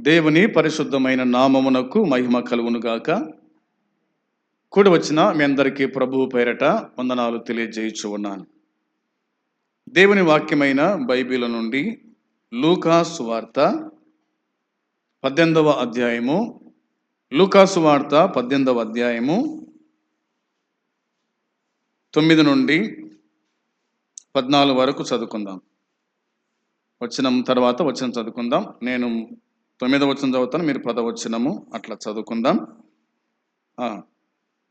దేవుని పరిశుద్ధమైన నామమునకు మహిమ కలుగునుగాక. కూడి వచ్చిన మీ అందరికీ ప్రభువు పేరట వందనాలు తెలియజేయచ్చు ఉన్నాను. దేవుని వాక్యమైన బైబిల్ నుండి లూకా సువార్త 18వ అధ్యాయము, లూకా సువార్త 18వ అధ్యాయము 9 నుండి 14 వరకు చదువుకుందాం. వచనం తర్వాత వచనం చదువుకుందాం. నేను 9వ వచనం చదువుతాను, మీరు 10వ వచనము అట్లా చదువుకుందాం.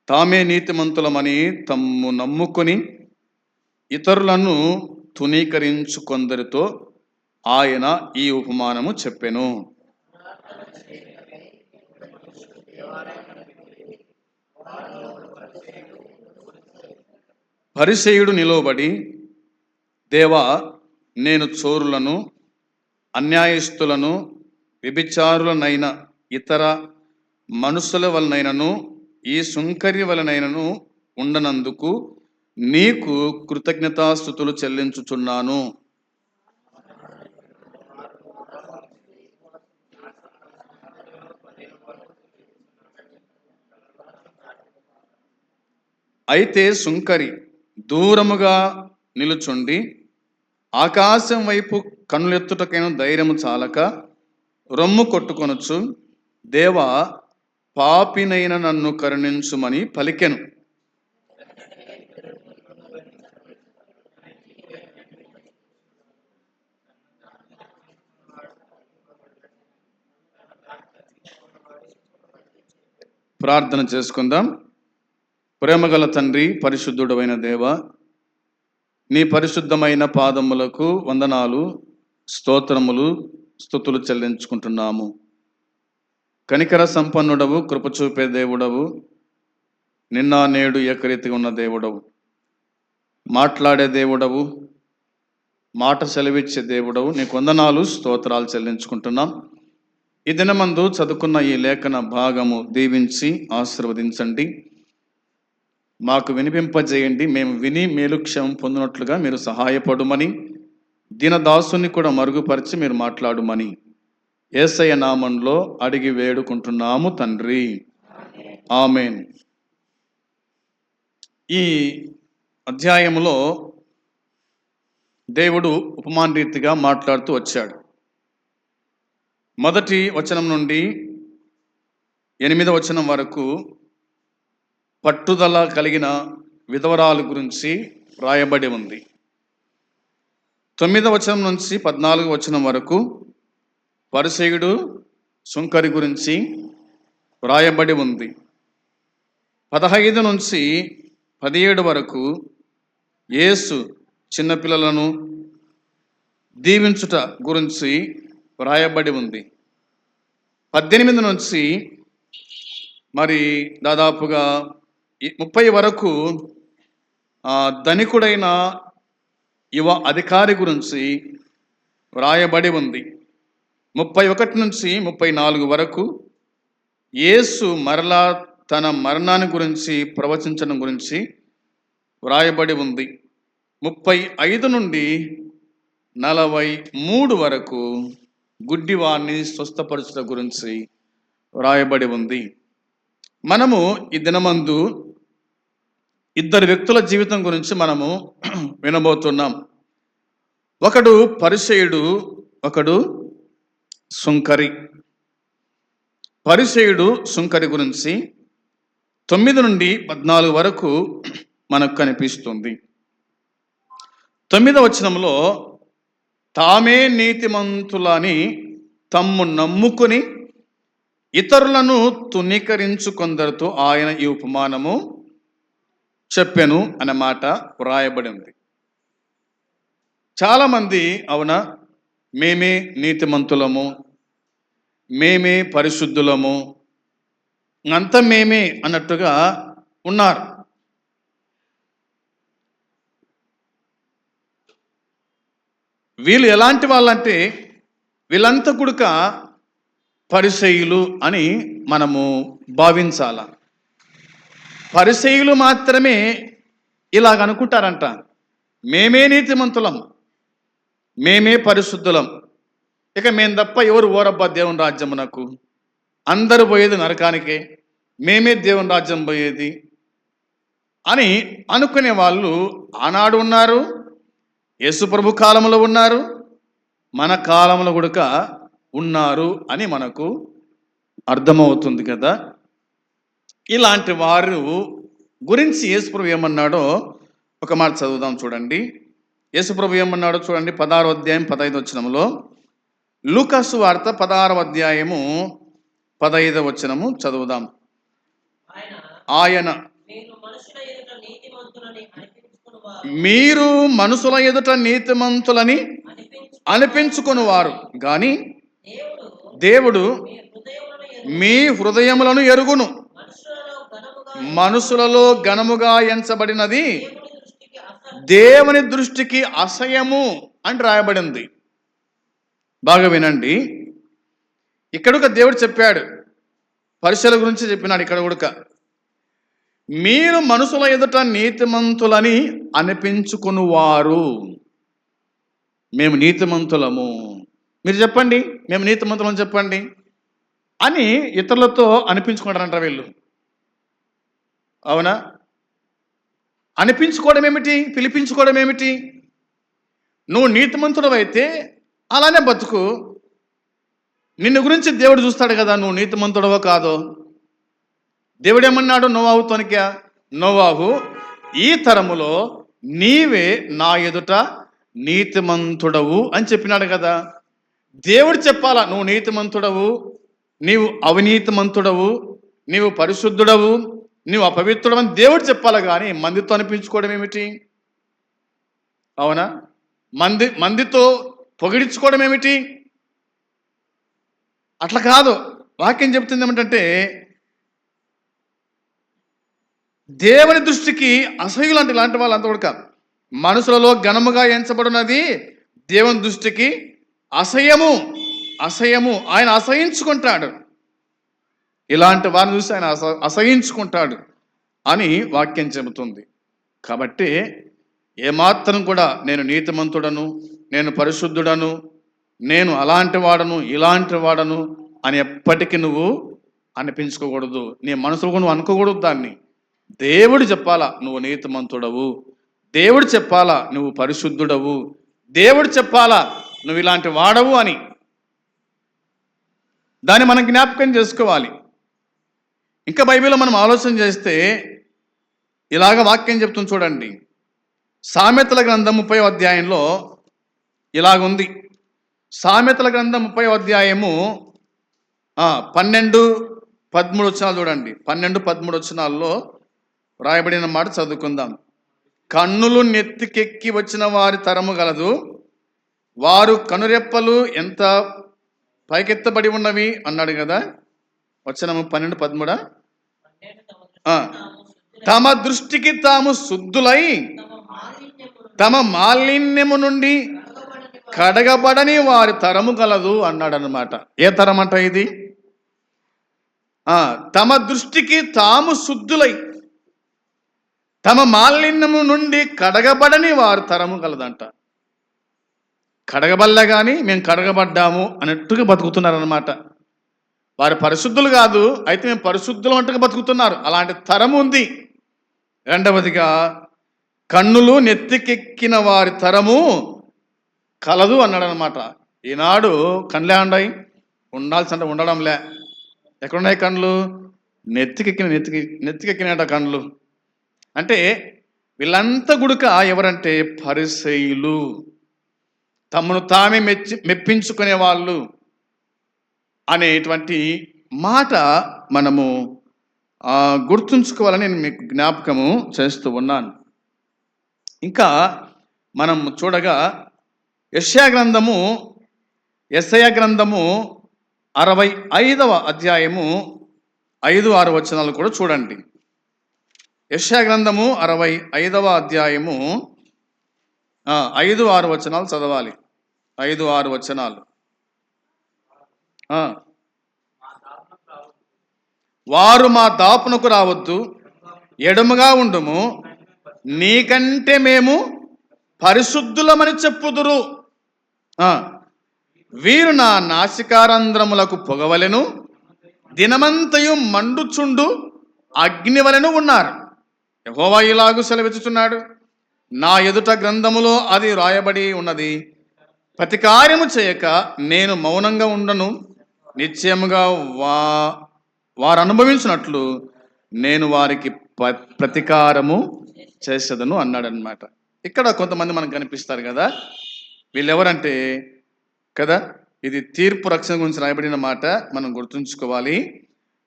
తామే నీతిమంతులమని తమ్ము నమ్ముకొని ఇతరులను తునీకరించు కొందరితో ఆయన ఈ ఉపమానము చెప్పెను. పరిసయ్యుడు నిలవబడి, దేవా, నేను చోరులను, అన్యాయస్తులను, వ్యభిచారులనైన ఇతర మనుషుల వలనైనను ఈ సుంకరి వలనైనను ఉండనందుకు నీకు కృతజ్ఞతాస్తుతులు చెల్లించుచున్నాను. అయితే సుంకరి దూరముగా నిలుచుండి ఆకాశం వైపు కన్నులెత్తుటకైన ధైర్యము చాలక రొమ్ము కొట్టుకొనొచ్చు, దేవా, పాపినైన నన్ను కరుణించుమని పలికెను. ప్రార్థన చేసుకుందాం. ప్రేమగల తండ్రి, పరిశుద్ధుడైన దేవ, నీ పరిశుద్ధమైన పాదములకు వందనాలు, స్తోత్రములు, స్తుతులు చెల్లించుకుంటున్నాము. కనికర సంపన్నుడవు, కృప చూపే దేవుడవు, నిన్న నేడు ఏకరీతిగా ఉన్న దేవుడవు, మాట్లాడే దేవుడవు, మాట సెలవిచ్చే దేవుడవు, నీకు వందనాలు, స్తోత్రాలు చెల్లించుకుంటున్నాం. ఈ దినమందు చదువుకున్న ఈ లేఖన భాగము దీవించి ఆశీర్వదించండి, మాకు వినిపింపజేయండి. మేము విని మేలుక్షేమం పొందినట్లుగా మీరు సహాయపడుమని, దీనదాసుని కూడా మరుగుపరిచి మీరు మాట్లాడుమని యేసయ్య నామంలో అడిగి వేడుకుంటున్నాము తండ్రి, ఆమేన్. ఈ అధ్యాయంలో దేవుడు ఉపమాన రీతిగా మాట్లాడుతూ వచ్చాడు. మొదటి వచనం నుండి 8వ వచనం వరకు పట్టుదల కలిగిన విధవరాల గురించి రాయబడి ఉంది. 9వ వచనం నుంచి 14వ వచనం వరకు పరిసయ్యుడు, సుంకరి గురించి రాయబడి ఉంది. 15 నుంచి 17 వరకు యేసు చిన్నపిల్లలను దీవించుట గురించి రాయబడి ఉంది. 18 నుంచి మరి దాదాపుగా 30 వరకు ధనికుడైన యువ అధికారి గురించి వ్రాయబడి ఉంది. 31 నుంచి 34 వరకు యేసు మరలా తన మరణాన్ని గురించి ప్రవచించడం గురించి వ్రాయబడి ఉంది. 35 నుండి 43 వరకు గుడ్డివాణ్ణి స్వస్థపరచుట గురించి వ్రాయబడి ఉంది. మనము ఈ దినమందు 2 వ్యక్తుల జీవితం గురించి మనము వినబోతున్నాం. ఒకడు పరిసయ్యుడు, ఒకడు సుంకరి. పరిసయ్యుడు, సుంకరి గురించి 9 నుండి 14 వరకు మనకు కనిపిస్తుంది. 9వ వచనంలో తామే నీతిమంతులని తమ్ము నమ్ముకుని ఇతరులను తునీకరించు కొందరితో ఆయన ఈ ఉపమానము చెప్పెను అనే మాట వ్రాయబడి ఉంది. చాలామంది అవునా, మేమే నీతిమంతులము, మేమే పరిశుద్ధులము, అంతా మేమే అన్నట్టుగా ఉన్నారు. వీళ్ళు ఎలాంటి వాళ్ళంటే వీళ్ళంతా కూడక పరిసయ్యులు అని మనము భావించాల. పరిసయ్యులు మాత్రమే ఇలాగ అనుకుంటారంట, మేమే నీతిమంతులం, మేమే పరిశుద్ధులం, ఇక మేము తప్ప ఎవరు ఓరబ్బా దేవుని రాజ్యమునకు, అందరూ పోయేది నరకానికే, మేమే దేవుని రాజ్యం పోయేది అని అనుకునే వాళ్ళు ఆనాడు ఉన్నారు, యేసు ప్రభు కాలంలో ఉన్నారు, మన కాలంలో కూడా ఉన్నారు అని మనకు అర్థమవుతుంది కదా. ఇలాంటి వారు గురించి యేసుప్రభు ఏమన్నాడో ఒక మాట చదువుదాం చూడండి. యేసుప్రభు ఏమన్నాడో చూడండి, 16వ అధ్యాయం 15వ వచనంలో. లూకా సువార్త 16వ అధ్యాయము 15వ వచనము చదువుదాం. ఆయన మీరు మనుషుల ఎదుట నీతిమంతులని అనిపించుకునివారు గాని దేవుడు మీ హృదయములను ఎరుగును. మనుషులలో ఘనముగా ఎంచబడినది దేవుని దృష్టికి అసహ్యము అని రాయబడింది. బాగా వినండి. ఇక్కడ దేవుడు చెప్పాడు, పరిశీలన గురించి చెప్పినాడు. ఇక్కడ కూడా మీరు మనుషుల ఎదుట నీతిమంతులని అనిపించుకునివారు. మేము నీతిమంతులము, మీరు చెప్పండి మేము నీతిమంతులని చెప్పండి అని ఇతరులతో అనిపించుకుంటారంట వీళ్ళు. అవునా? అనిపించుకోవడం ఏమిటి, పిలిపించుకోవడం ఏమిటి? నువ్వు నీతిమంతుడు అయితే అలానే బతుకు, నిన్ను గురించి దేవుడు చూస్తాడు కదా, నువ్వు నీతిమంతుడవో కాదో. దేవుడు ఏమన్నాడు నోవాహుతోనికా? నోవాహు, ఈ తరములో నీవే నా ఎదుట నీతిమంతుడవు అని చెప్పినాడు కదా. దేవుడు చెప్పాలా నువ్వు నీతిమంతుడవు, నీవు అవినీతిమంతుడవు, నీవు పరిశుద్ధుడవు, నీవు అపవిత్రుడవు అని దేవుడు చెప్పాలా, కానీ మందితో అనిపించుకోవడం ఏమిటి? అవునా? మందితో పొగిడించుకోవడం ఏమిటి? అట్లా కాదు. వాక్యం చెప్తుంది ఏమిటంటే దేవుని దృష్టికి అసహ్యులు అంటే ఇలాంటి వాళ్ళు అంత కూడా మనుషులలో ఘనముగా ఎంచబడినది దేవుని దృష్టికి అసహ్యము. అసహ్యము, ఆయన అసహించుకుంటాడు. ఇలాంటి వారిని చూసి ఆయన అసహించుకుంటాడు అని వాక్యం చెబుతుంది. కాబట్టి ఏమాత్రం కూడా నేను నీతిమంతుడను, నేను పరిశుద్ధుడను, నేను అలాంటి వాడను, ఇలాంటి వాడను అని ఎప్పటికీ నువ్వు అనిపించుకోకూడదు. నీ మనసులో నువ్వు అనుకోకూడదు. దాన్ని దేవుడు చెప్పాలా నువ్వు నీతిమంతుడవు, దేవుడు చెప్పాలా నువ్వు పరిశుద్ధుడవు, దేవుడు చెప్పాలా నువ్వు ఇలాంటి వాడవు అని. దాన్ని మనం జ్ఞాపకం చేసుకోవాలి. ఇంకా బైబిల్లో మనం ఆలోచన చేస్తే ఇలాగ వాక్యం చెప్తుంది చూడండి. సామెతల గ్రంథం 30వ అధ్యాయంలో ఇలాగుంది. సామెతల గ్రంథం 30వ అధ్యాయము 12-13 వచనాలు చూడండి. 12-13 వచనాల్లో రాయబడిన మాట చదువుకుందాం. కన్నులు నెత్తికెక్కి వచ్చిన వారి తరము గలదు, వారు కనురెప్పలు ఎంత పైకెత్తబడి ఉన్నవి అన్నాడు కదా. వచనము 12-13. తమ దృష్టికి తాము శుద్ధులై తమ మాలిన్యము నుండి కడగబడని వారి తరము గలదు అన్నాడు అన్నమాట. ఏ తరం అంట ఇది? తమ దృష్టికి తాము శుద్ధులై తమ మాలిన్యము నుండి కడగబడని వారి తరము గలదంట. కడగబడలే కానీ మేము కడగబడ్డాము అన్నట్టుగా బతుకుతున్నారన్నమాట. వారు పరిశుద్ధులు కాదు, అయితే మేము పరిశుద్ధులు అంటగా బతుకుతున్నారు. అలాంటి తరము ఉంది. రెండవదిగా కన్నులు నెత్తికెక్కిన వారి తరము కలదు అన్నాడు అనమాట. ఈనాడు కళ్ళే ఉన్నాయి, ఉండాల్సి ఉండడంలే. ఎక్కడున్నాయి కళ్ళు? నెత్తికెక్కినట కళ్ళు. అంటే వీళ్ళంతా గుడుక ఎవరంటే పరిసయ్యులు, తమను తామే మెప్పించుకునే వాళ్ళు అనేటువంటి మాట మనము గుర్తుంచుకోవాలని నేను మీకు జ్ఞాపకము చేస్తూ ఉన్నాను. ఇంకా మనం చూడగా యెషయా గ్రంథము 65వ అధ్యాయము 5-6 వచనాలు కూడా చూడండి. యెషయా గ్రంథము 65వ అధ్యాయము 5-6 వచనాలు చదవాలి. 5-6 వచనాలు. వారు మా దాపునకు రావద్దు, ఎడముగా ఉండుము, నీకంటే మేము పరిశుద్ధులమని చెప్పుదురు. వీరు నా నాసికారంధ్రములకు పొగవలెను, దినమంతయు మండుచుండు అగ్నివలెను ఉన్నారు. యెహోవా ఇలాగు సెలవిచ్చుచున్నాడు, నా ఎదుట గ్రంథములో అది రాయబడి ఉన్నది, ప్రతికార్యము చేయక నేను మౌనంగా ఉండను, నిశ్చయముగా వారు అనుభవించినట్లు నేను వారికి ప్రతికారము చేసేదను అన్నాడనమాట. ఇక్కడ కొంతమంది మనకు కనిపిస్తారు కదా, వీళ్ళెవరంటే కదా, ఇది తీర్పు రక్షణ గురించి రాయబడిన మాట, మనం గుర్తుంచుకోవాలి.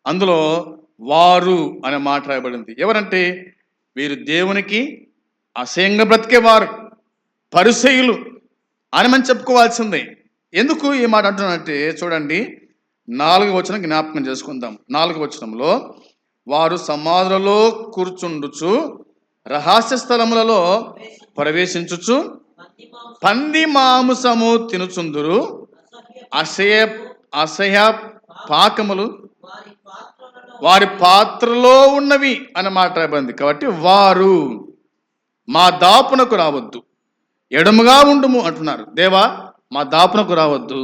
అందులో వారు అనే మాట రాయబడింది. ఎవరంటే వీరు దేవునికి అసహ్యంగా బ్రతికేవారు, పరిసయ్యులు అని మనం చెప్పుకోవాల్సిందే. ఎందుకు ఈ మాట అంటున్నానంటే చూడండి, 4వ వచనం జ్ఞాపకం చేసుకుందాం. 4వ వచనంలో, వారు సమాధులలో కూర్చుండుచు రహస్య స్థలములలో ప్రవేశించుచు పంది మాంసము తినుచుందురు, అసహ్య పాకములు వారి పాత్రలో ఉన్నవి అని మాట్లాడబడింది. కాబట్టి వారు మా దాపునకు రావద్దు, ఎడముగా ఉండుము అంటున్నారు. దేవా, మా దాపునకు రావద్దు,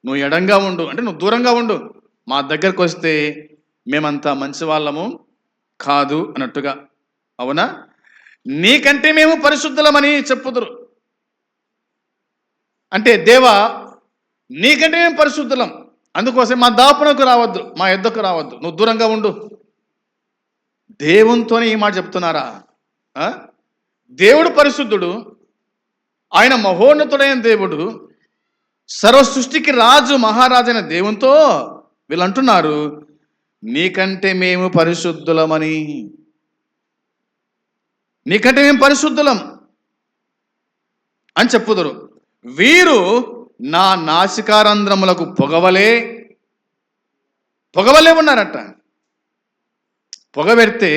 నువ్వు ఎడంగా ఉండు, అంటే నువ్వు దూరంగా ఉండు, మా దగ్గరకు వస్తే మేమంతా మంచి వాళ్ళము కాదు అన్నట్టుగా. అవునా? నీకంటే మేము పరిశుద్ధులమని చెప్పుదురు. అంటే దేవా, నీకంటే మేము పరిశుద్ధులం, అందుకోసం మా దాపునకు రావద్దు, మా యొద్దకు రావద్దు, నువ్వు దూరంగా ఉండు. దేవునితోనే ఈ మాట చెప్తున్నారా? దేవుడు పరిశుద్ధుడు, ఆయన మహోన్నతుడైన దేవుడు, సర్వ సృష్టికి రాజు మహారాజైన దేవునితో వీళ్ళు అంటున్నారు, నీకంటే మేము పరిశుద్ధులమని, నీకంటే మేము పరిశుద్ధులం అని చెప్పుదురు. వీరు నా నాసికారంధ్రములకు పొగవలే ఉన్నారట. పొగ పెడితే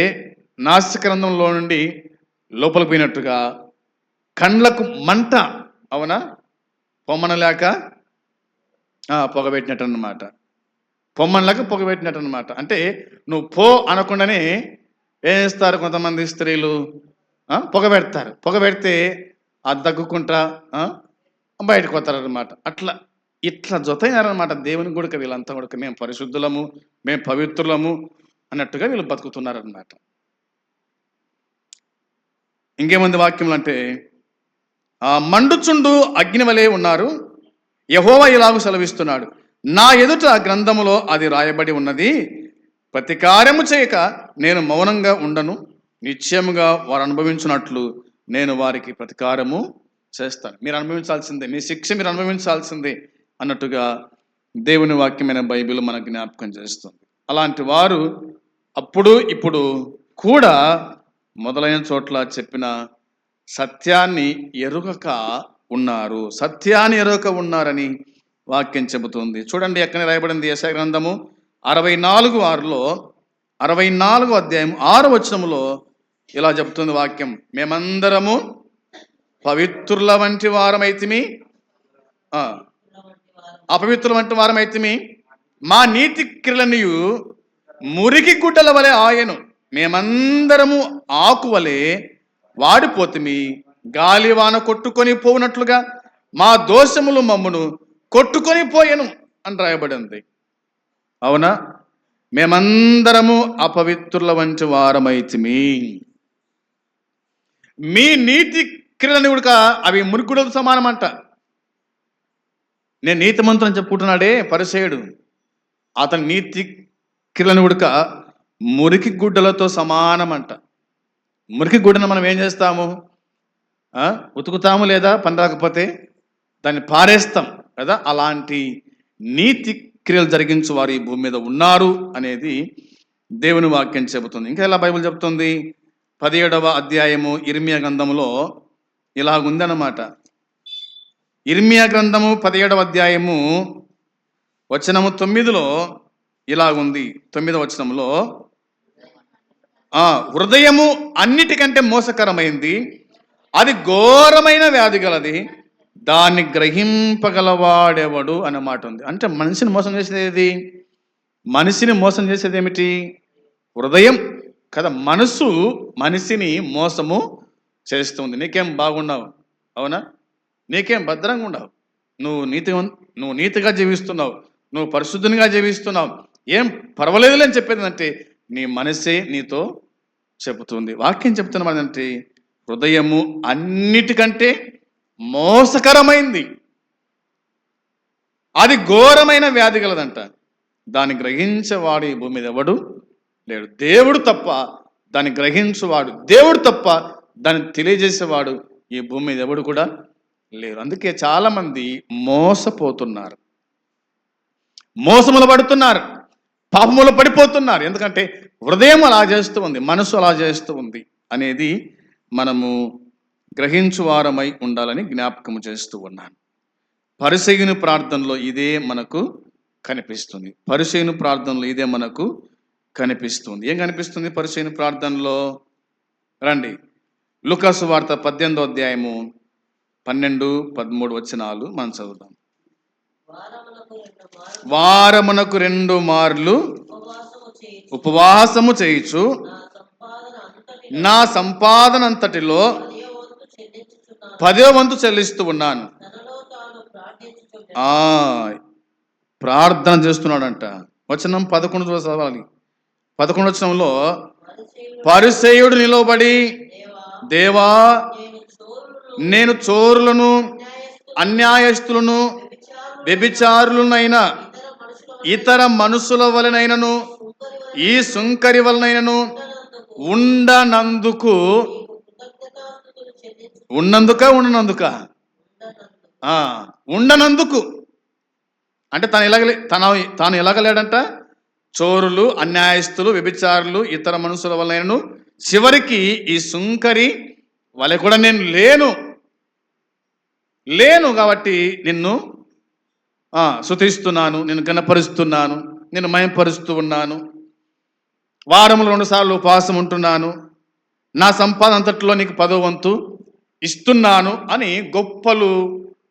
నాసికారంధ్రంలో నుండి లోపలికి పోయినట్టుగా కండ్లకు మంట, అవునా, పొమ్మనలేక పొగబెట్టినట్టు అన్నమాట. పొమ్మనలేక పొగబెట్టినట్టు అనమాట. అంటే నువ్వు పో అనకుండానే ఏం చేస్తారు కొంతమంది స్త్రీలు, పొగబెడతారు. పొగబెడితే అది దగ్గుకుంటా బయటకు వస్తారనమాట. ఇట్లా జొతైనారనమాట. దేవుని కూడా వీళ్ళంతా కూడా మేము పరిశుద్ధులము, మేము పవిత్రులము అన్నట్టుగా వీళ్ళు బతుకుతున్నారనమాట. ఇంకేముంది వాక్యములు అంటే, మండుచుండు అగ్ని వలె ఉన్నారు, యెహోవా ఇలాగు సెలవిస్తున్నాడు, నా ఎదుట గ్రంథములో అది రాయబడి ఉన్నది, ప్రతికారము చేయక నేను మౌనంగా ఉండను, నిశ్చయముగా వారు అనుభవించినట్లు నేను వారికి ప్రతికారము చేస్తాను. మీరు అనుభవించాల్సిందే, మీ శిక్ష మీరు అనుభవించాల్సిందే అన్నట్టుగా దేవుని వాక్యమైన బైబిల్ మనకు జ్ఞాపకం చేస్తుంది. అలాంటి వారు అప్పుడు ఇప్పుడు కూడా మొదలైన చోట్ల చెప్పిన సత్యాన్ని ఎరుగక ఉన్నారు, సత్యాన్ని ఎరుగక ఉన్నారని వాక్యం చెబుతుంది. చూడండి, ఎక్కడ రాయబడింది, యెషయా గ్రంథము 64:6లో, 64వ అధ్యాయం 6వ వచనములో ఇలా చెబుతుంది వాక్యం, మేమందరము పవిత్రుల వంటి వారమైతిమి, అపవిత్రుల వంటి వారమైతిమి, మా నీతి క్రియలనియు మురికి గుడ్డల వలె ఆయను, మేమందరము ఆకువలే వాడిపోతిమి, గాలివాన కొట్టుకొని పోవునట్లుగా మా దోషములు మమ్మును కొట్టుకొని పోయెను అని రాయబడింది. అవునా? మేమందరము అపవిత్రుల వంటి వారమైతిమి, మీ నీతి క్రియలని కూడా అవి మురికుడుతో సమానమంట. నేను నీతిమంతుని చెప్పుకుంటున్నాడే పరిసయ్యుడు, అతని నీతి క్రియలను కూడా మురికి గుడ్డలతో సమానమంట. మురికి గుడ్డను మనం ఏం చేస్తాము, ఉతుకుతాము, లేదా పని రాకపోతే దాన్ని పారేస్తాం కదా. అలాంటి నీతి క్రియలు జరిగించు వారు ఈ భూమి మీద ఉన్నారు అనేది దేవుని వాక్యం చెబుతుంది. ఇంకా ఎలా బైబిల్ చెబుతుంది, 17వ అధ్యాయము ఇర్మియా గ్రంథములో ఇలాగుందన్నమాట. ఇర్మియా గ్రంథము 17వ అధ్యాయము వచనము 9లో ఇలాగుంది. 9వ వచనంలో, హృదయము అన్నిటికంటే మోసకరమైంది, అది ఘోరమైన వ్యాధి గలది, దాన్ని గ్రహింపగలవాడెవడు అనే మాట ఉంది. అంటే మనిషిని మోసం చేసేది ఏది? మనిషిని మోసం చేసేది ఏమిటి? హృదయం కదా. మనసు మనిషిని మోసము చేస్తుంది. నీకేం బాగున్నావు, అవునా, నీకేం భద్రంగా ఉండవు, నువ్వు నీతిగా జీవిస్తున్నావు, నువ్వు పరిశుద్ధునిగా జీవిస్తున్నావు, ఏం పర్వాలేదులే అని చెప్పేది అంటే నీ మనసే నీతో చెబుతుంది. వాక్యం చెప్తున్నదంటే హృదయము అన్నిటికంటే మోసకరమైంది, అది ఘోరమైన వ్యాధి గలదంట. దాన్ని గ్రహించేవాడు ఈ భూమి మీద ఎవడు లేడు. దేవుడు తప్ప దాన్ని గ్రహించువాడు, దేవుడు తప్ప దాన్ని తెలియజేసేవాడు ఈ భూమి మీద ఎవడు కూడా లేరు. అందుకే చాలా మంది మోసపోతున్నారు, మోసములు పడుతున్నారు, పాపములు పడిపోతున్నారు. ఎందుకంటే హృదయం అలా చేస్తూ ఉంది, మనసు అలా చేస్తూ ఉంది అనేది మనము గ్రహించువారమై ఉండాలని జ్ఞాపకం చేస్తూ ఉన్నాను. పరిసయ్యుని ప్రార్థనలో ఇదే మనకు కనిపిస్తుంది. పరిసయ్యుని ప్రార్థనలో ఇదే మనకు కనిపిస్తుంది. ఏం కనిపిస్తుంది పరిసయ్యుని ప్రార్థనలో? రండి, లూకాసు వార్త 18వ అధ్యాయము 12-13 వచనాలు మనం చదువుదాం. వారమునకు 2 మార్లు ఉపవాసము చేయుచు నా సంపాదన అంతటిలో 10వ వంతు చెల్లిస్తూ ఉన్నాను. ప్రార్థన చేస్తున్నాడంట. వచనం 11 చదవాలి. 11 వచనంలో పరిసయ్యుడు నిలబడి, దేవా నేను చోరులను, అన్యాయస్తులను, వ్యభిచారులనైనా ఇతర మనుషుల వలనైనను ఈ సుంకరి వలనైనను ఉండనందుకు అంటే తాను ఎలాగలేడంట? చోరులు, అన్యాయస్తులు, వ్యభిచారులు, ఇతర మనుషుల వలనైనను, చివరికి ఈ సుంకరి వలె కూడా నేను లేను కాబట్టి నిన్ను స్తుతిస్తున్నాను, నిన్ను గణపరుస్తున్నాను, నిన్ను మయంపరుస్తూ ఉన్నాను, వారములు 2 సార్లు ఉపవాసం ఉంటున్నాను, నా సంపాదన అంతట్లో నీకు 10వ వంతు ఇస్తున్నాను అని గొప్పలు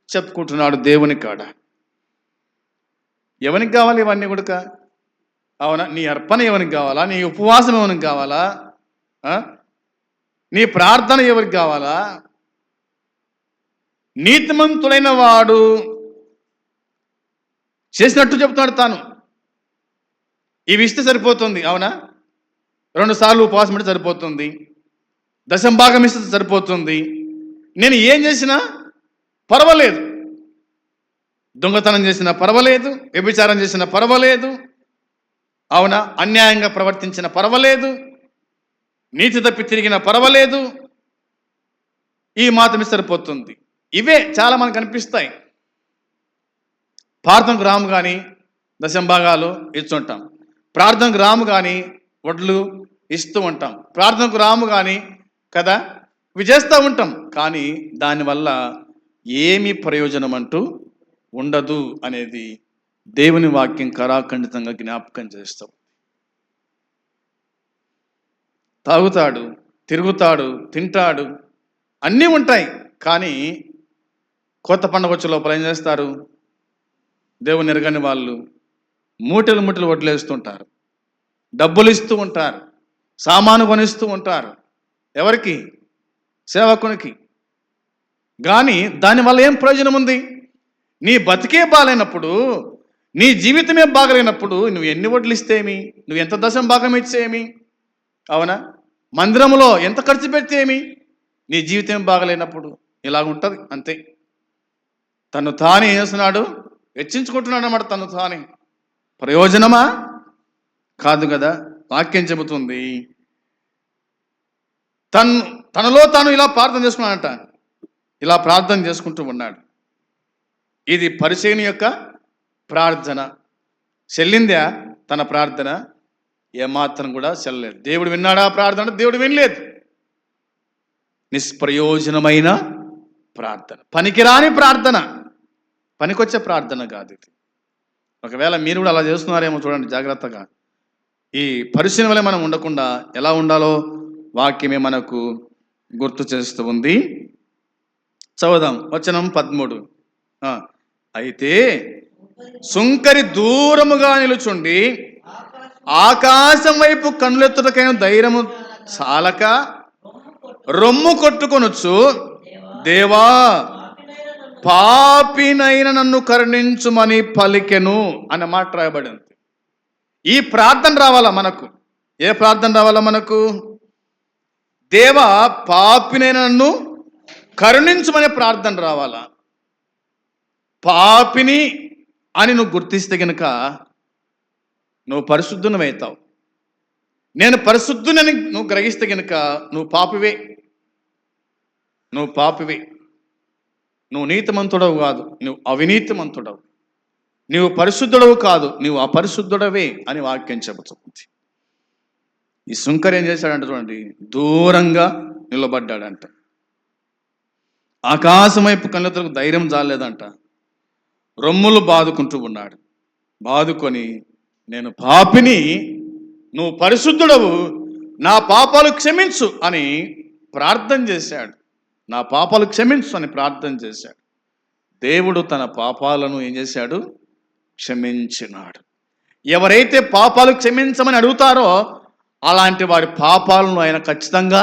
చెప్పుకుంటున్నాడు దేవుని కాడ. ఎవరికి కావాలి ఇవన్నీ కూడా? అవునా? నీ అర్పణ ఎవరికి కావాలా? నీ ఉపవాసం ఎవరికి కావాలా? నీ ప్రార్థన ఎవరికి కావాలా? నీతిమంతుడైన వాడు చేసినట్టు చెప్తున్నాడు తాను. ఇవి ఇస్తే సరిపోతుంది, అవునా? 2 సార్లు ఉపవాసం అంటే సరిపోతుంది, 10వ భాగం ఇస్తే సరిపోతుంది, నేను ఏం చేసినా పర్వాలేదు, దొంగతనం చేసినా పర్వాలేదు, వ్యభిచారం చేసినా పర్వాలేదు, అవునా, అన్యాయంగా ప్రవర్తించిన పర్వాలేదు, నీతి తప్పి తిరిగిన పర్వాలేదు, ఈ మాత్రమే సరిపోతుంది. ఇవే చాలా మనకు కనిపిస్తాయి. ప్రార్థనకు రాము కానీ 10వ భాగాలు ఇస్తుంటాం, ప్రార్థనకు రాము కానీ వడ్లు ఇస్తూ ఉంటాం, ప్రార్థనకు రాము కానీ కదా ఇవి చేస్తూ ఉంటాం. కానీ దానివల్ల ఏమి ప్రయోజనం అంటూ ఉండదు అనేది దేవుని వాక్యం కరాఖండితంగా జ్ఞాపకం చేస్తాం. తాగుతాడు, తిరుగుతాడు, తింటాడు, అన్నీ ఉంటాయి. కానీ కొత్త పండుగ వచ్చే లోపల ఏం చేస్తారు? దేవుని ఎరగని వాళ్ళు మూటలు వడ్లేస్తుంటారు, డబ్బులు ఇస్తూ ఉంటారు, సామాను కొనిస్తూ ఉంటారు. ఎవరికి? సేవకునికి. కానీ దానివల్ల ఏం ప్రయోజనం ఉంది? నీ బతికే బాగాలేనప్పుడు, నీ జీవితమే బాగలేనప్పుడు నువ్వు ఎన్ని వడ్లు ఇస్తేమి, నువ్వు ఎంత 10వ భాగం ఇచ్చేమి, అవునా, మందిరంలో ఎంత ఖర్చు పెడితేమి, నీ జీవితం బాగలేనప్పుడు ఇలాగుంటుంది. అంతే, తను తానే చేస్తున్నాడు, వెచ్చించుకుంటున్నాడు అన్నమాట. తను తానే ప్రయోజనమా? కాదు కదా. వాక్యం చెబుతుంది తనలో తాను ఇలా ప్రార్థన చేసుకున్నాడంట, ఇలా ప్రార్థన చేసుకుంటూ ఉన్నాడు. ఇది పరిసయ్యుని యొక్క ప్రార్థన. చెల్లిందా తన ప్రార్థన? ఏమాత్రం కూడా చెల్లలేదు. దేవుడు విన్నాడా ప్రార్థన? దేవుడు వినలేదు. నిష్ప్రయోజనమైన ప్రార్థన, పనికిరాని ప్రార్థన, పనికొచ్చే ప్రార్థన కాదు ఇది. ఒకవేళ మీరు కూడా అలా చేస్తున్నారేమో చూడండి జాగ్రత్తగా. ఈ పరిశీలన వల్ల మనం ఉండకుండా ఎలా ఉండాలో వాక్యమే మనకు గుర్తు చేస్తూ ఉంది. చదువుదాం వచనం 13. అయితే సుంకరి దూరముగా నిలుచుండి ఆకాశం వైపు కన్నులెత్తుటకైన ధైర్యము చాలక రొమ్ము కొట్టుకొనొచ్చు, దేవా పాపినైన నన్ను కరుణించుమని పలికెను అన్న మాట రాయబడింది. ఈ ప్రార్థన రావాలా మనకు? ఏ ప్రార్థన రావాలా మనకు? దేవా, పాపినైన నన్ను కరుణించుమనే ప్రార్థన రావాలా. పాపిని అని నువ్వు గుర్తిస్తే గనుక నువ్వు పరిశుద్ధునివైతావు. నేను పరిశుద్ధునని నువ్వు గ్రహిస్తే గనుక నువ్వు పాపివే. నువ్వు నీతిమంతుడవు కాదు, నువ్వు అవినీతిమంతుడవు. నువ్వు పరిశుద్ధుడవు కాదు, నువ్వు అపరిశుద్ధుడవే అని వాక్యం చెబుతుంది. ఈ సుంకర్ ఏం చేశాడంట చూడండి, దూరంగా నిలబడ్డాడంట. ఆకాశం వైపు కళ్ళెత్తలకు ధైర్యం జాలేదంట. రొమ్ములు బాదుకుంటూ ఉన్నాడు. బాదుకొని, నేను పాపిని, నువ్వు పరిశుద్ధుడవు, నా పాపాలు క్షమించు అని ప్రార్థన చేశాడు. నా పాపాలు క్షమించు అని ప్రార్థన చేశాడు. దేవుడు తన పాపాలను ఏం చేశాడు? క్షమించినాడు. ఎవరైతే పాపాలు క్షమించమని అడుగుతారో అలాంటి వారి పాపాలను ఆయన ఖచ్చితంగా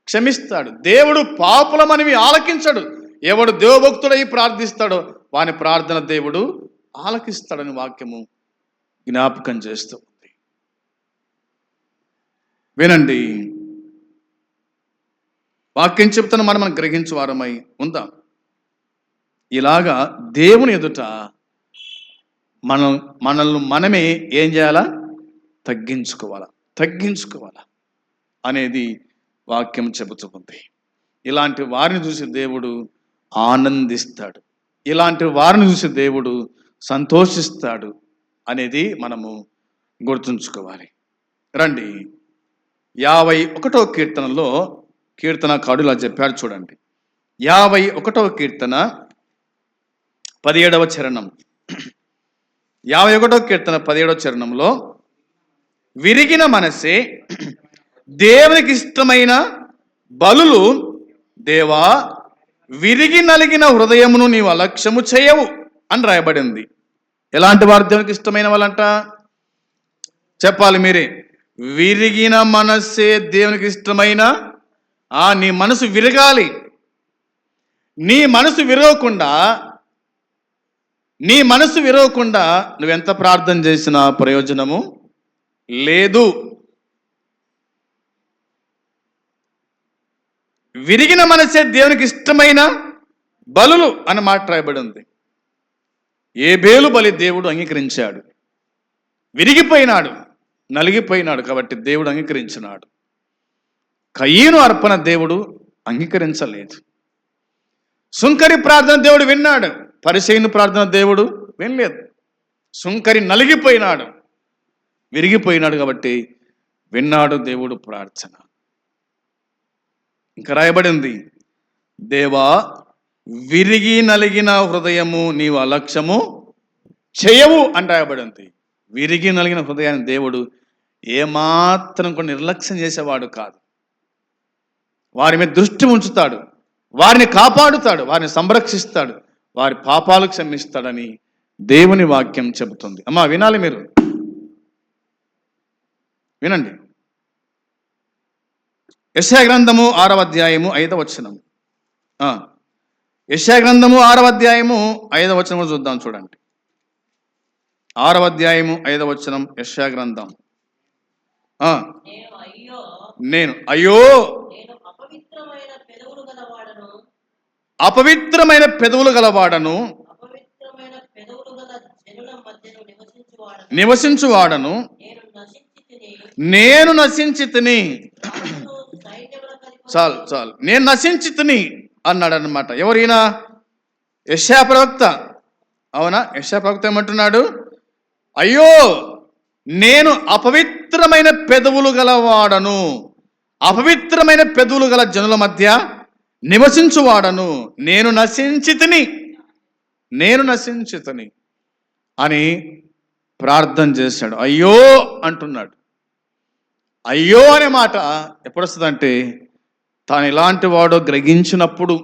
క్షమిస్తాడు. దేవుడు పాపుల మనవి ఆలకించడు. ఎవడు దేవభక్తుడై ప్రార్థిస్తాడో వాని ప్రార్థన దేవుడు ఆలకిస్తాడని వాక్యము జ్ఞాపకం చేస్తూ ఉంది. వినండి, వాక్యం చెప్తున్న మనం గ్రహించు వారమై ఉందాం. ఇలాగా దేవుని ఎదుట మనల్ని మనమే ఏం చేయాలా? తగ్గించుకోవాలా అనేది వాక్యం చెబుతుంది. ఇలాంటి వారిని చూసి దేవుడు ఆనందిస్తాడు. ఇలాంటి వారిని చూసి దేవుడు సంతోషిస్తాడు అనేది మనము గుర్తుంచుకోవాలి. రండి, 51వ కీర్తనలో కీర్తనకారుడు ఇలా చెప్పాడు చూడండి. 51వ కీర్తన 17వ చరణం. 51వ కీర్తన 17వ చరణంలో, విరిగిన మనసే దేవునికి ఇష్టమైన బలులు, దేవా విరిగి నలిగిన హృదయమును నీవు అలక్ష్యము చేయవు అని రాయబడింది. ఎలాంటి వారు దేవునికి ఇష్టమైన వాళ్ళంట? చెప్పాలి మీరే. విరిగిన మనస్సే దేవునికి ఇష్టమైన. నీ మనసు విరగాలి. నీ మనసు విరగకుండా నువ్వెంత ప్రార్థన చేసినా ప్రయోజనము లేదు. విరిగిన మనసే దేవునికి ఇష్టమైన బలులు అని మాట రాయబడి ఉంది. ఏబేలు బలి దేవుడు అంగీకరించాడు. విరిగిపోయినాడు, నలిగిపోయినాడు కాబట్టి దేవుడు అంగీకరించినాడు. కయీను అర్పణ దేవుడు అంగీకరించలేదు. సుంకరి ప్రార్థన దేవుడు విన్నాడు, పరిసయ్యుని ప్రార్థన దేవుడు వినలేదు. సుంకరి నలిగిపోయినాడు, విరిగిపోయినాడు కాబట్టి విన్నాడు దేవుడు ప్రార్థన. ఇంకా రాయబడింది, దేవా విరిగి నలిగిన హృదయము నీవు అలక్ష్యము చేయవు అని రాయబడింది. విరిగి నలిగిన హృదయాన్ని దేవుడు ఏమాత్రం కూడా నిర్లక్ష్యం చేసేవాడు కాదు. వారి మీద దృష్టి ఉంచుతాడు, వారిని కాపాడుతాడు, వారిని సంరక్షిస్తాడు, వారి పాపాలు క్షమిస్తాడని దేవుని వాక్యం చెబుతుంది. అమ్మా వినాలి, మీరు వినండి. యెషయా గ్రంథము 6వ అధ్యాయము 5వ వచనం. యెషయా గ్రంథము 6వ అధ్యాయము 5వ వచనం చూద్దాం చూడండి. 6వ అధ్యాయము 5వ వచనం యెషయా గ్రంథం. నేను అయ్యో అపవిత్రమైన పెదవులు గలవాడను, నివసించువాడను, నేను నశించితిని. చాలు నేను నశించితిని అన్నాడు అన్నమాట. ఎవరైనా? యెషయా ప్రవక్త. అవునా? యెషయా ప్రవక్త ఏమంటున్నాడు? అయ్యో నేను అపవిత్రమైన పెదవులు గలవాడను, అపవిత్రమైన పెదవులు గల జనుల మధ్య నివసించువాడను, నేను నశించితిని అని ప్రార్థన చేశాడు. అయ్యో అంటున్నాడు. అయ్యో అనే మాట ఎప్పుడు వస్తుందంటే తాను ఎలాంటి వాడో గ్రహించినప్పుడు,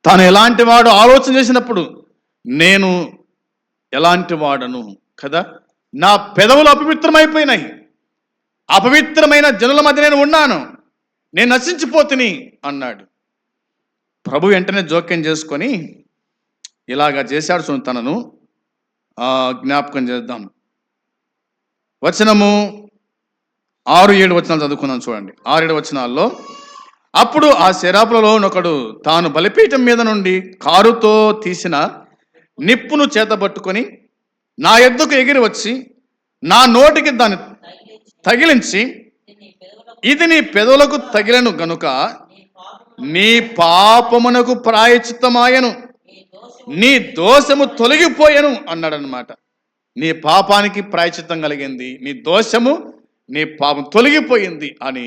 తాను ఎలాంటి వాడో ఆలోచన చేసినప్పుడు, నేను ఎలాంటి వాడను కదా, నా పెదవులు అపవిత్రమైపోయినాయి, అపవిత్రమైన జనుల మధ్య నేను ఉన్నాను, నేను నశించిపోతుని అన్నాడు. ప్రభు వెంటనే జోక్యం చేసుకొని ఇలాగా చేశాడు. చూడండి, తనను జ్ఞాపకం చేద్దాం. వచనము 6-7 వచనాలు చదువుకున్నాను చూడండి. 6-7 వచనాల్లో, అప్పుడు ఆ శరాపులలో ఒకడు తాను బలిపీఠం మీద నుండి కారుతో తీసిన నిప్పును చేతబట్టుకొని నా యొద్దకు ఎగిరి వచ్చి నా నోటికి దాన్ని తగిలించి, ఇది నీ పెదవులకు తగిలను గనుక నీ పాపమునకు ప్రాయశ్చిత్తమాయను, నీ దోషము తొలగిపోయెను అన్నాడనమాట. నీ పాపానికి ప్రాయశ్చిత్తం కలిగింది, నీ దోషము, నీ పాపం తొలగిపోయింది అని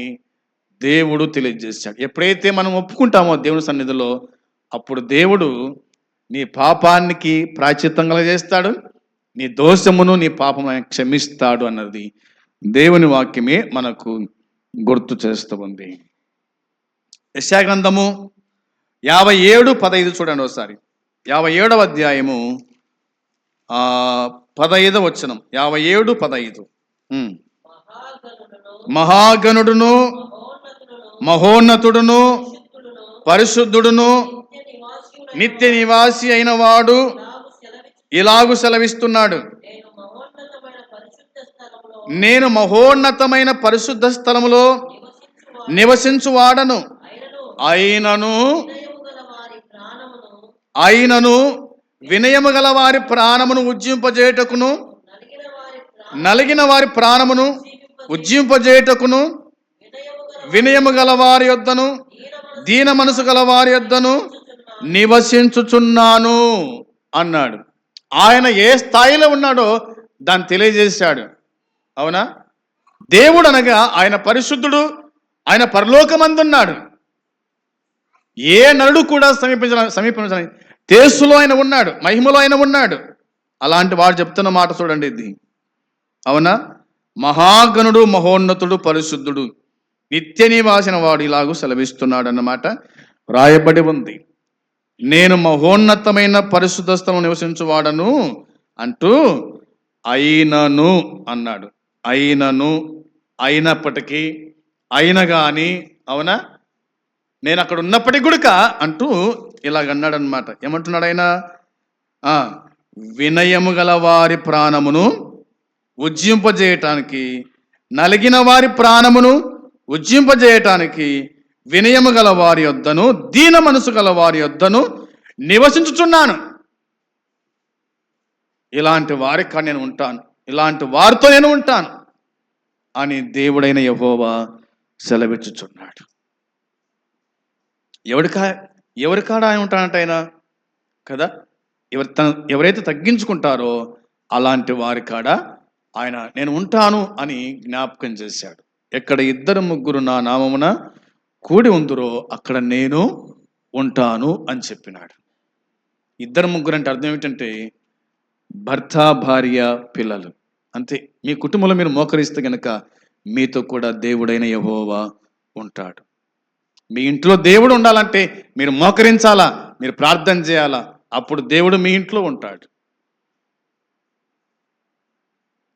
దేవుడు తెలియజేశాడు. ఎప్పుడైతే మనం ఒప్పుకుంటామో దేవుని సన్నిధిలో, అప్పుడు దేవుడు నీ పాపానికి ప్రాయశ్చిత్తం కలగజేస్తాడు, నీ దోషమును, నీ పాపమును క్షమిస్తాడు అన్నది దేవుని వాక్యమే మనకు గుర్తు చేస్తూ ఉంది. యెషయా గ్రంథము 57:15 చూడండి ఒకసారి. 57వ అధ్యాయము 15వ వచనం. 57:15. మహాగణుడును మహోన్నతుడును పరిశుద్ధుడును నిత్య నివాసి అయిన వాడు ఇలాగు సెలవిస్తున్నాడు, నేను మహోన్నతమైన పరిశుద్ధ స్థలములో నివసించువాడను, అయినను వినయము గల వారి ప్రాణమును ఉజ్జింపజేయుటకును, నలిగిన వారి ప్రాణమును ఉజ్జింపజేయుటకును, వినయము గల వారి యొద్దను దీన మనసు గల వారి యొద్దను నివసించుచున్నాను అన్నాడు. ఆయన ఏ స్థాయిలో ఉన్నాడో దాన్ని తెలియజేశాడు. అవునా? దేవుడు అనగా ఆయన పరిశుద్ధుడు, ఆయన పరలోకమందున్నాడు. ఏ నరుడు కూడా సమీపించని తేజస్సులో ఆయన ఉన్నాడు, మహిమలో ఆయన ఉన్నాడు. అలాంటి వాడు చెప్తున్న మాట చూడండి ఇది. అవునా? మహాగణుడు, మహోన్నతుడు, పరిశుద్ధుడు, నిత్య నివాసిన వాడు ఇలాగూ సెలవిస్తున్నాడు అన్నమాట రాయబడి ఉంది. నేను మహోన్నతమైన పరిశుద్ధ స్థలం నివసించువాడను అంటూ అయినను అన్నాడు. అయినను, అయినప్పటికీ, అయిన గాని, అవునా, నేను అక్కడ ఉన్నప్పటికీ కూడా అంటూ ఇలాగన్నాడు అనమాట. ఏమంటున్నాడు ఆయన? వినయము గల వారి ప్రాణమును ఉజ్జింపజేయటానికి, నలిగిన వారి ప్రాణమును ఉజ్జింపజేయటానికి వినయము గల వారి యొద్దను దీన మనసు గల వారి యొద్దను నివసించుచున్నాను. ఇలాంటి వారికి నేను ఉంటాను, ఇలాంటి వారితో నేను ఉంటాను అని దేవుడైన యెహోవా సెలవిచ్చుచున్నాడు. ఎవరి కాడ ఆయన ఉంటాడంట ఆయన కదా. ఎవరైతే తగ్గించుకుంటారో అలాంటి వారి కాడ ఆయన నేను ఉంటాను అని జ్ఞాపకం చేశాడు. ఎక్కడ 2-3 నా నామమున కూడి ఉందురో అక్కడ నేను ఉంటాను అని చెప్పినాడు. 2-3 అంటే అర్థం ఏమిటంటే భర్త, భార్య, పిల్లలు, అంతే. మీ కుటుంబంలో మీరు మోకరిస్తే గనక మీతో కూడా దేవుడైన యెహోవా ఉంటాడు. మీ ఇంట్లో దేవుడు ఉండాలంటే మీరు మోకరించాలా, మీరు ప్రార్థన చేయాలా, అప్పుడు దేవుడు మీ ఇంట్లో ఉంటాడు.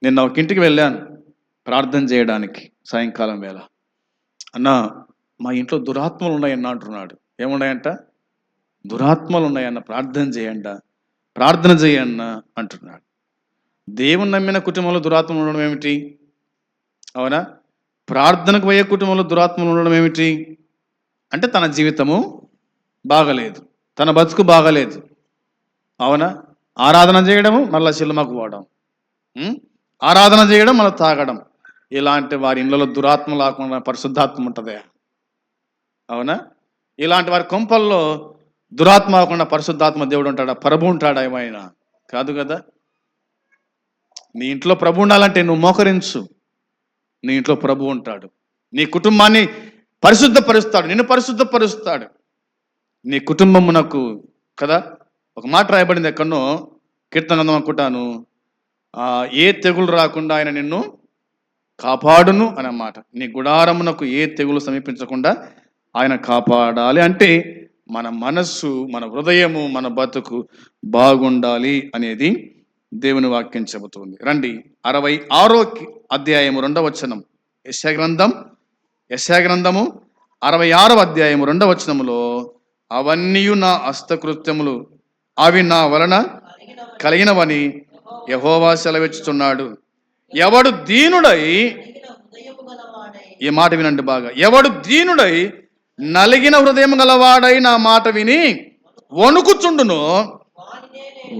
నేను ఒక ఇంటికి వెళ్ళాను ప్రార్థన చేయడానికి సాయంకాలం వేళ. అన్న, మా ఇంట్లో దురాత్మలు ఉన్నాయన్న అంటున్నాడు. ఏమున్నాయంట? దురాత్మలు ఉన్నాయన్న, ప్రార్థన చేయండి అంటున్నాడు. దేవుని నమ్మిన కుటుంబంలో దురాత్మలు ఉండడం ఏమిటి? అవునా? ప్రార్థనకు పోయే కుటుంబంలో దురాత్మలు ఉండడం ఏమిటి అంటే తన జీవితము బాగలేదు, తన బతుకు బాగలేదు. అవునా? ఆరాధన చేయడము మళ్ళీ సినిమాకు పోవడం, ఆరాధన చేయడం మళ్ళీ తాగడం. ఇలాంటి వారి ఇళ్ళలో దురాత్మ లేకుండా పరిశుద్ధాత్మ ఉంటుందా? అవునా? ఇలాంటి వారి కొంపల్లో దురాత్మ లేకుండా పరిశుద్ధాత్మ దేవుడు ఉంటాడా? ప్రభు ఉంటాడా? ఏమైనా కాదు కదా. నీ ఇంట్లో ప్రభు ఉండాలంటే నువ్వు మోకరించు, నీ ఇంట్లో ప్రభు ఉంటాడు. నీ కుటుంబాన్ని పరిశుద్ధపరుస్తాడు, నిన్ను పరిశుద్ధపరుస్తాడు. నీ కుటుంబమునకు కదా ఒక మాట రాయబడింది ఎక్కడనో, కీర్తన గ్రంథం అనుకుంటాను, ఏ తెగులు రాకుండా ఆయన నిన్ను కాపాడును అన్నమాట. నీ గుడారమునకు ఏ తెగులు సమీపించకుండా ఆయన కాపాడాలి అంటే మన మనస్సు, మన హృదయము, మన బతుకు బాగుండాలి అనేది దేవుని వాక్యం చెబుతుంది. రండి 66వ అధ్యాయము 2వ వచనం. యెషయా గ్రంథము 66వ అధ్యాయము 2వ వచనములో, అవన్నీ నా హస్తకృత్యములు అవి నా వలన కలిగినవని యెహోవా సెలవిచ్చుచున్నాడు. ఎవడు దీనుడై, ఈ మాట వినండి బాగా, ఎవడు దీనుడై నలిగిన హృదయం గలవాడై నా మాట విని వణుకుచుండును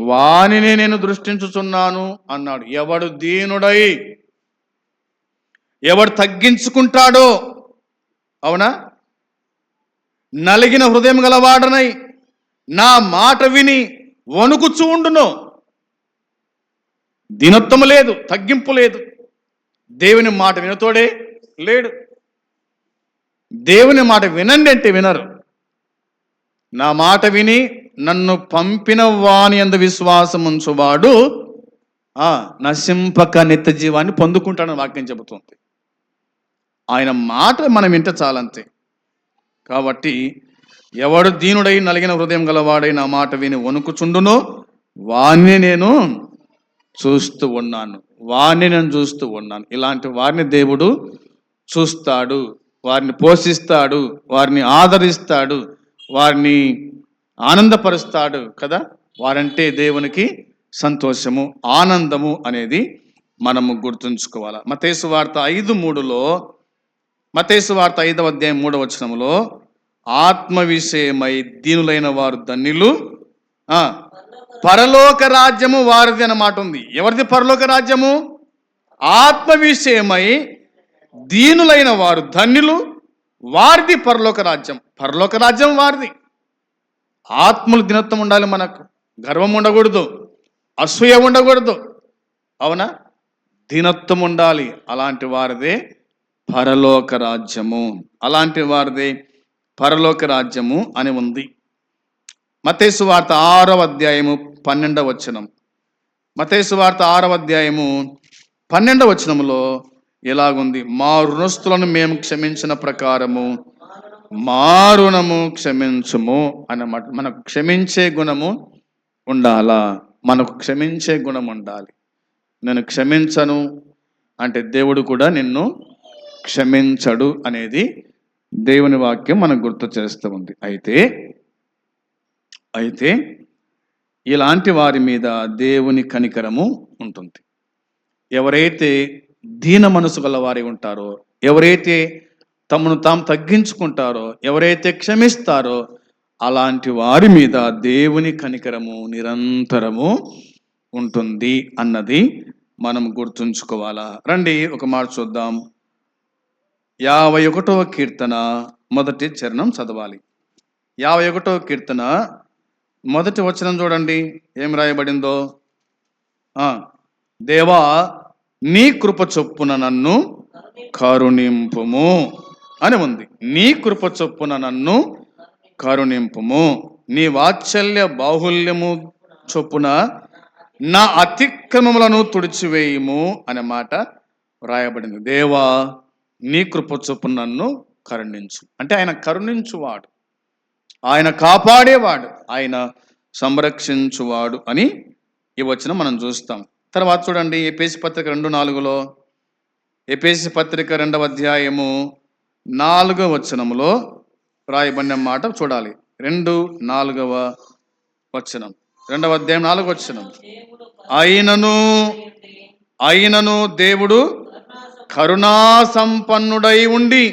వానినే నేను దృష్టించుచున్నాను అన్నాడు. ఎవడు దీనుడై, ఎవడు తగ్గించుకుంటాడో, అవునా, నలిగిన హృదయం గలవాడనై నా మాట విని వణుకుచూ ఉండును. దీనత్వము లేదు, తగ్గింపు లేదు. దేవుని మాట వినతోడే లేడు. దేవుని మాట వినండి అంటే వినరు. నా మాట విని నన్ను పంపిన వాని యందు విశ్వాసం ఉంచువాడు నశింపక నిత్య జీవాన్ని పొందుకుంటాడని వాక్యం చెబుతుంది. ఆయన మాట మనం వింటే చాలంతే. కాబట్టి ఎవడు దీనుడై నలిగిన హృదయం గలవాడై నా మాట విని వణుకుచుండునో వాణ్ణి నేను చూస్తూ ఉన్నాను, వారిని నేను చూస్తూ ఉన్నాను. ఇలాంటి వారిని దేవుడు చూస్తాడు, వారిని పోషిస్తాడు, వారిని ఆదరిస్తాడు, వారిని ఆనందపరుస్తాడు కదా. వారంటే దేవునికి సంతోషము, ఆనందము అనేది మనము గుర్తుంచుకోవాలి. మత్తయి సువార్త 5:3లో, మత్తయి సువార్త 5వ అధ్యాయం 3వ వచనములో ఆత్మ విషయమై దీనులైన వారు ధన్యులు, పరలోక రాజ్యము వారిది అన్నమాట ఉంది. ఎవరిది పరలోక రాజ్యము? ఆత్మ విషయమై దీనులైన వారు ధన్యులు, వారిది పరలోక రాజ్యం. పరలోక రాజ్యం వారిది. ఆత్మలు దినత్వం ఉండాలి, మనకు గర్వం ఉండకూడదు, అసూయ ఉండకూడదు, అవునా, దీనత్వం ఉండాలి. అలాంటి వారిదే పరలోక రాజ్యము, అలాంటి వారిదే పరలోక రాజ్యము అని ఉంది. మత్తయి సువార్త 6వ అధ్యాయము 12వ వచనం. మత్తయి సువార్త 6వ అధ్యాయము 12వ వచనములో ఎలాగుంది? మా రుణస్తులను మేము క్షమించిన ప్రకారము మా రుణము క్షమించుము అన్నమాట. మనకు క్షమించే గుణము ఉండాలా, మనకు క్షమించే గుణం ఉండాలి. నేను క్షమించను అంటే దేవుడు కూడా నిన్ను క్షమించడు అనేది దేవుని వాక్యం మనకు గుర్తు చేస్తూ ఉంది. అయితే ఇలాంటి వారి మీద దేవుని కనికరము ఉంటుంది. ఎవరైతే దీన మనసు గల వారి ఉంటారో, ఎవరైతే తమను తాము తగ్గించుకుంటారో, ఎవరైతే క్షమిస్తారో, అలాంటి వారి మీద దేవుని కనికరము నిరంతరము ఉంటుంది అన్నది మనం గుర్తుంచుకోవాలా. రండి ఒక మాట చూద్దాం. 51వ కీర్తన మొదటి చరణం చదవాలి. 51వ కీర్తన మొదటి వచనం చూడండి, ఏం రాయబడిందో. దేవా నీ కృప చొప్పున నన్ను కరుణింపుము అని ఉంది. నీ కృప చొప్పున నన్ను కరుణింపుము, నీ వాత్సల్య బాహుల్యము చొప్పున నా అతిక్రమములను తుడిచివేయుము అనే మాట రాయబడింది. దేవా నీ కృప చొప్పున నన్ను కరుణించు అంటే ఆయన కరుణించువాడు, ఆయన కాపాడేవాడు, ఆయన సంరక్షించువాడు అని ఈ వచనం మనం చూస్తాం. తర్వాత చూడండి ఎఫెసీ పత్రిక 2:4లో, ఎఫెసీ పత్రిక 2వ అధ్యాయము 4వ వచనములో రాయబడిన మాట చూడాలి. 2:4వ వచనం, 2వ అధ్యాయం 4వ వచనం. అయినను దేవుడు కరుణా సంపన్నుడై ఉండి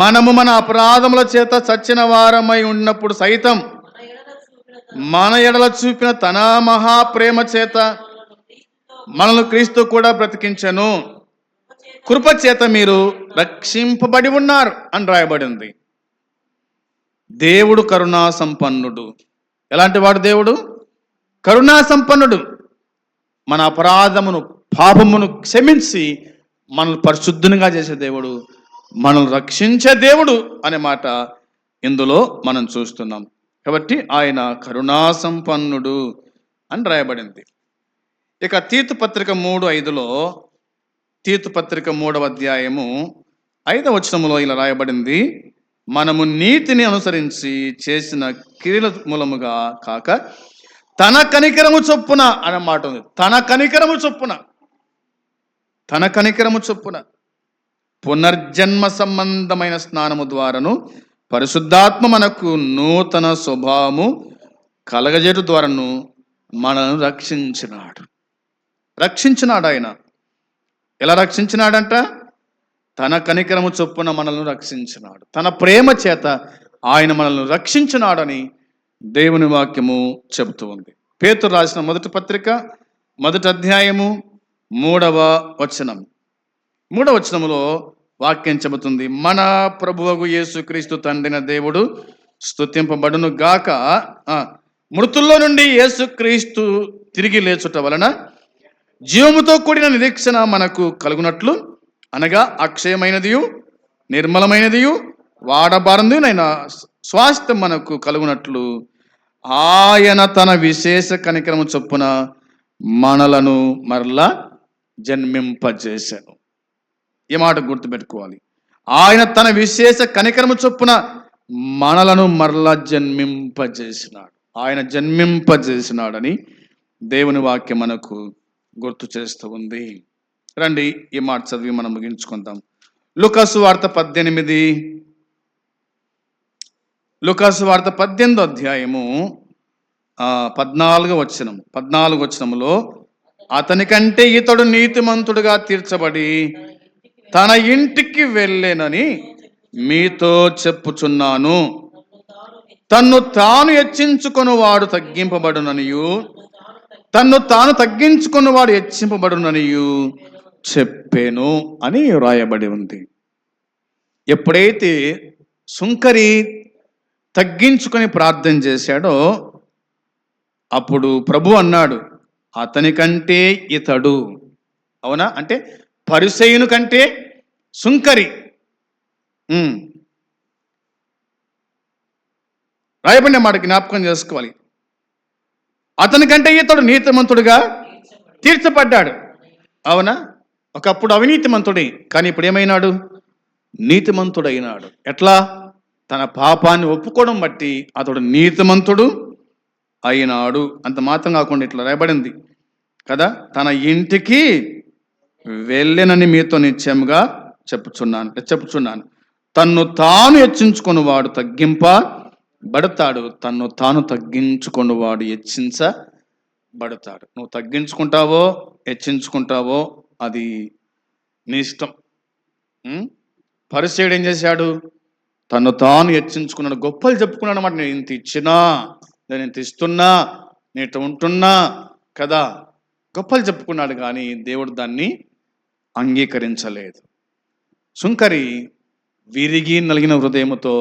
మనము మన అపరాధముల చేత చచ్చిన వారమై ఉన్నప్పుడు సైతం మన ఎడల చూపిన తన మహాప్రేమ చేత మనల్ని క్రీస్తు కూడా బ్రతికించెను, కృప చేత మీరు రక్షింపబడి ఉన్నారు అని రాయబడింది. దేవుడు కరుణా సంపన్నుడు. ఎలాంటి వాడు దేవుడు? కరుణా సంపన్నుడు. మన అపరాధమును పాపమును క్షమించి మనల్ని పరిశుద్ధునిగా చేసే దేవుడు, మనల్ని రక్షించే దేవుడు అనే మాట ఇందులో మనం చూస్తున్నాం. కాబట్టి ఆయన కరుణా సంపన్నుడు అని రాయబడింది. ఇక తీతు పత్రిక 3:5లో, తీతు పత్రిక 3వ అధ్యాయము 5వ వచనములో ఇలా రాయబడింది, మనము నీతిని అనుసరించి చేసిన క్రియల మూలముగా కాక తన కనికరము చొప్పున అనే మాట ఉంది. తన కనికరము చొప్పున, తన కనికరము చొప్పున పునర్జన్మ సంబంధమైన స్నానము ద్వారాను పరిశుద్ధాత్మ మనకు నూతన స్వభావము కలగజేటు ద్వారాను మనల్ని రక్షించినాడు ఆయన. ఎలా రక్షించినాడంట? తన కనికరము చొప్పున మనల్ని రక్షించినాడు. తన ప్రేమ చేత ఆయన మనల్ని రక్షించినాడని దేవుని వాక్యము చెబుతూ ఉంది. పేతురు రాసిన మొదటి పత్రిక 1వ అధ్యాయము 3వ వచనం. 3వ వచనములో వాక్యం చెబుతుంది, మన ప్రభువగు యేసుక్రీస్తు తండ్రిన దేవుడు స్తుతింపబడును గాక. మృతుల్లో నుండి యేసుక్రీస్తు తిరిగి లేచుట వలన జీవముతో కూడిన నిరీక్షణ మనకు కలుగునట్లు, అనగా అక్షయమైనదియు నిర్మలమైనదియు వాడబారనిదైన స్వాస్థ్యం మనకు కలుగునట్లు ఆయన తన విశేష కనికరము చొప్పున మనలను మరలా జన్మింపజేశాను. ఈ మాట గుర్తుపెట్టుకోవాలి. ఆయన తన విశేష కనికరము చొప్పున మనలను మరలా జన్మింపజేసినాడు. ఆయన జన్మింపజేసినాడని దేవుని వాక్యం మనకు గుర్తు చేస్తూ ఉంది. రండి ఈ మాట చదివి మనం ముగించుకుందాం. లూకాసు వార్త 18, లూకాసు వార్త 18వ అధ్యాయము 14వ వచనములో, అతనికంటే ఇతడు నీతిమంతుడుగా తీర్చబడి తన ఇంటికి వెళ్ళేనని మీతో చెప్పుచున్నాను. తన్ను తాను హెచ్చించుకొనువాడు తగ్గింపబడుననియు, తన్ను తాను తగ్గించుకున్నవాడు హెచ్చింపబడుననియు చెప్పాను అని వ్రాయబడి ఉంది. ఎప్పుడైతే సుంకరి తగ్గించుకొని ప్రార్థన చేశాడో అప్పుడు ప్రభు అన్నాడు, అతనికంటే ఇతడు. అవునా? అంటే పరిసయ్యుని కంటే సుంకరి. రాయబడిన మాట జ్ఞాపకం చేసుకోవాలి. అతనికంటే ఇతడు నీతిమంతుడుగా తీర్చబడ్డాడు. అవునా? ఒకప్పుడు అవినీతిమంతుడే, కానీ ఇప్పుడు ఏమైనాడు? నీతిమంతుడైనాడు. ఎట్లా? తన పాపాన్ని ఒప్పుకోవడం బట్టి అతడు నీతిమంతుడు అయినాడు. అంత మాత్రం కాకుండా ఇట్లా రాయబడింది కదా, తన ఇంటికి వెళ్ళెనని మీతో నిశ్చయముగా చెప్పుచున్నాను. తన్ను తాను హెచ్చించుకున్నవాడు తగ్గింపబడతాడు, తన్ను తాను తగ్గించుకున్నవాడు హెచ్చించబడతాడు. నువ్వు తగ్గించుకుంటావో హెచ్చించుకుంటావో అది నీ ఇష్టం. పరిసయ్యుడు ఏం చేశాడు? తను తాను హెచ్చించుకున్నాడు, గొప్పలు చెప్పుకున్నాడు అన్నమాట. నేను ఇంత ఇచ్చినా, నేను ఇంత ఇస్తున్నా, నేను ఇట్లా ఉంటున్నా కదా, గొప్పలు చెప్పుకున్నాడు. కానీ దేవుడు దాన్ని అంగీకరించలేదు. సుంకరి విరిగి నలిగిన హృదయముతో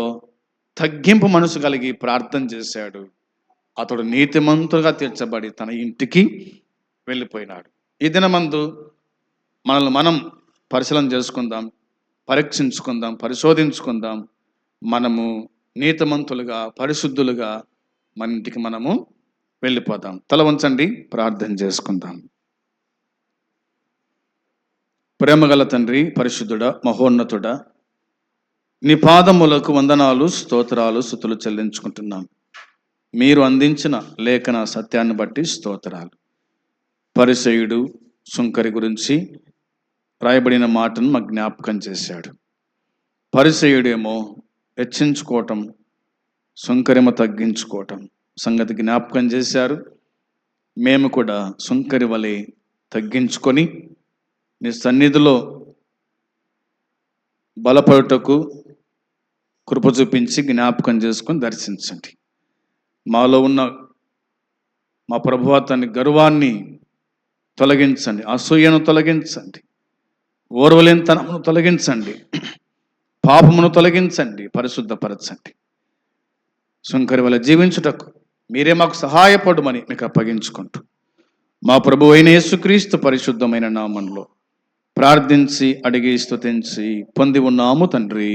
తగ్గింపు మనసు కలిగి ప్రార్థన చేశాడు. అతడు నీతిమంతుగా తీర్చబడి తన ఇంటికి వెళ్ళిపోయినాడు. ఈ దినమందు మనల్ని మనం పరిశీలన చేసుకుందాం, పరీక్షించుకుందాం, పరిశోధించుకుందాం. మనము నీతిమంతులుగా, పరిశుద్ధులుగా మన ఇంటికి మనము వెళ్ళిపోదాం. తల వంచండి, ప్రార్థన చేసుకుందాం. ప్రేమగల తండ్రి, పరిశుద్ధుడా, మహోన్నతుడా, నీ పాదములకు వందనాలు, స్తోత్రాలు, స్తుతులు చెల్లించుకుంటున్నాం. మీరు అందించిన లేఖన సత్యాన్ని బట్టి స్తోత్రాలు. పరిసయ్యుడు సుంకరి గురించి రాయబడిన మాటను మాకు జ్ఞాపకం చేశాడు. పరిసయ్యుడేమో హెచ్చించుకోవటం, సుంకరేమో తగ్గించుకోవటం సంగతి జ్ఞాపకం చేశారు. మేము కూడా సుంకరి వలె తగ్గించుకొని నీ సన్నిధిలో బలపడుటకు కృప చూపించి జ్ఞాపకం చేసుకొని దర్శించండి. మాలో ఉన్న మా ప్రభువాన్ని గర్వాన్ని తొలగించండి, అసూయను తొలగించండి, ఓర్వలేనితనమును తొలగించండి, పాపమును తొలగించండి, పరిశుద్ధపరచండి. సుంకరి వల్ల జీవించుటకు మీరే మాకు సహాయపడమని మీకు అప్పగించుకుంటూ మా ప్రభు అయిన యేసుక్రీస్తు పరిశుద్ధమైన నామంలో ప్రార్థించి అడిగి స్తుతించి పొంది ఉన్నాము తండ్రి,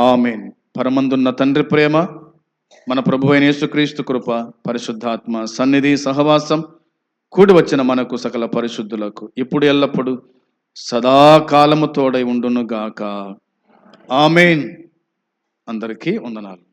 ఆమేన్. పరమందున్న తండ్రి ప్రేమ, మన ప్రభు అయిన యేసుక్రీస్తు కృప, పరిశుద్ధాత్మ సన్నిధి సహవాసం కూడి వచ్చిన మనకు సకల పరిశుద్ధులకు ఇప్పుడు ఎల్లప్పుడు సదాకాలము తోడై ఉండును గాక. ఆమేన్. అందరికీ వందనాలు.